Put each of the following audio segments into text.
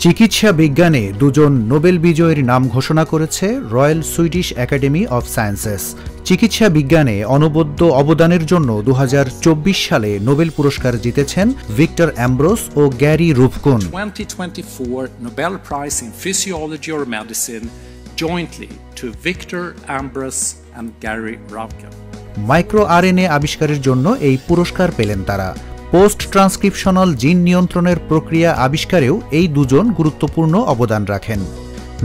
চিকিৎসা বিজ্ঞানে দুজন নোবেল বিজয়ীর নাম ঘোষণা করেছে royal Swedish academy of sciences. চিকিৎসা বিজ্ঞানে অনবদ্য অবদানের জন্য 2024 সালে নোবেল পুরস্কার জিতেছেন Victor Ambrose O Gary রুফকুন। 2024 Nobel Prize in Physiology or Medicine jointly to Victor Ambros and Gary Ruvkun. Micro RNA আবিষ্কারের জন্য এই পুরস্কার পেলেন তারা। পোস্ট ট্রান্সক্রিপশনাল জিন নিয়ন্ত্রণের প্রক্রিয়া আবিষ্কারেও এই দুজন গুরুত্বপূর্ণ অবদান রাখেন।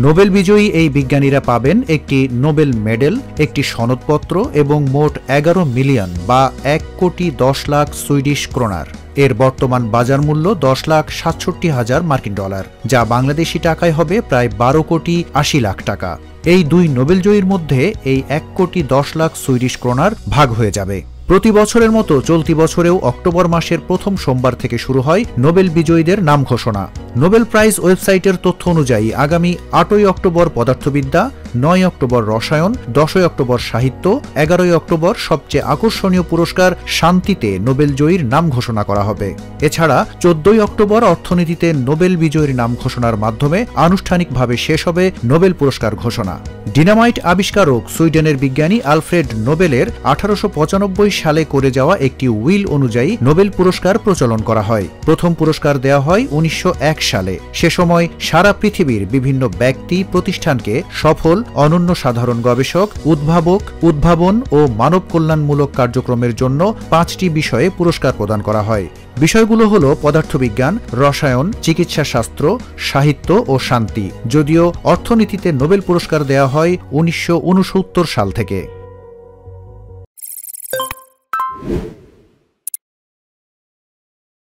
নোবেল বিজয়ী এই বিজ্ঞানীরা পাবেন একটি নোবেল মেডেল, একটি সনদপত্র এবং মোট 11 মিলিয়ন বা 1,10,00,000 সুইডিশ ক্রোনার। এর বর্তমান বাজার মূল্য $10,67,000 মার্কিন ডলার, যা বাংলাদেশি টাকায় হবে প্রায় 12,80,00,000 টাকা। এই দুই নোবেলজয়ীর মধ্যে এই 1,10,00,000 সুইডিশ ক্রোনার ভাগ হয়ে যাবে। প্রতি বছরের মতো চলতি বছরেও অক্টোবর মাসের প্রথম সোমবার থেকে শুরু হয় নোবেল বিজয়ীদের নাম ঘোষণা। নোবেল প্রাইজ ওয়েবসাইটের তথ্য অনুযায়ী আগামী 8ই অক্টোবর পদার্থবিদ্যা, 9 অক্টোবর রসায়ন, 10ই অক্টোবর সাহিত্য, 11ই অক্টোবর সবচেয়ে আকর্ষণীয় পুরস্কার শান্তিতে নোবেল জয়ীর নাম ঘোষণা করা হবে। এছাড়া 14ই অক্টোবর অর্থনীতিতে নোবেল বিজয়ীর নাম ঘোষণার মাধ্যমে আনুষ্ঠানিকভাবে শেষ হবে নোবেল পুরস্কার ঘোষণা। ডিনামাইট আবিষ্কারক সুইডেনের বিজ্ঞানী আলফ্রেড নোবেলের 1895 সালে করে যাওয়া একটি উইল অনুযায়ী নোবেল পুরস্কার প্রচলন করা হয়। প্রথম পুরস্কার দেওয়া হয় 1901 সালে। সে সময় সারা পৃথিবীর বিভিন্ন ব্যক্তি প্রতিষ্ঠানকে সফল, অনন্য সাধারণ গবেষক, উদ্ভাবক, উদ্ভাবন ও মানব কল্যাণমূলক কার্যক্রমের জন্য 5টি বিষয়ে পুরস্কার প্রদান করা হয়। বিষয়গুলো হল পদার্থবিজ্ঞান, রসায়ন, চিকিৎসা শাস্ত্র, সাহিত্য ও শান্তি। যদিও অর্থনীতিতে নোবেল পুরস্কার দেওয়া হয় 1969 সাল থেকে।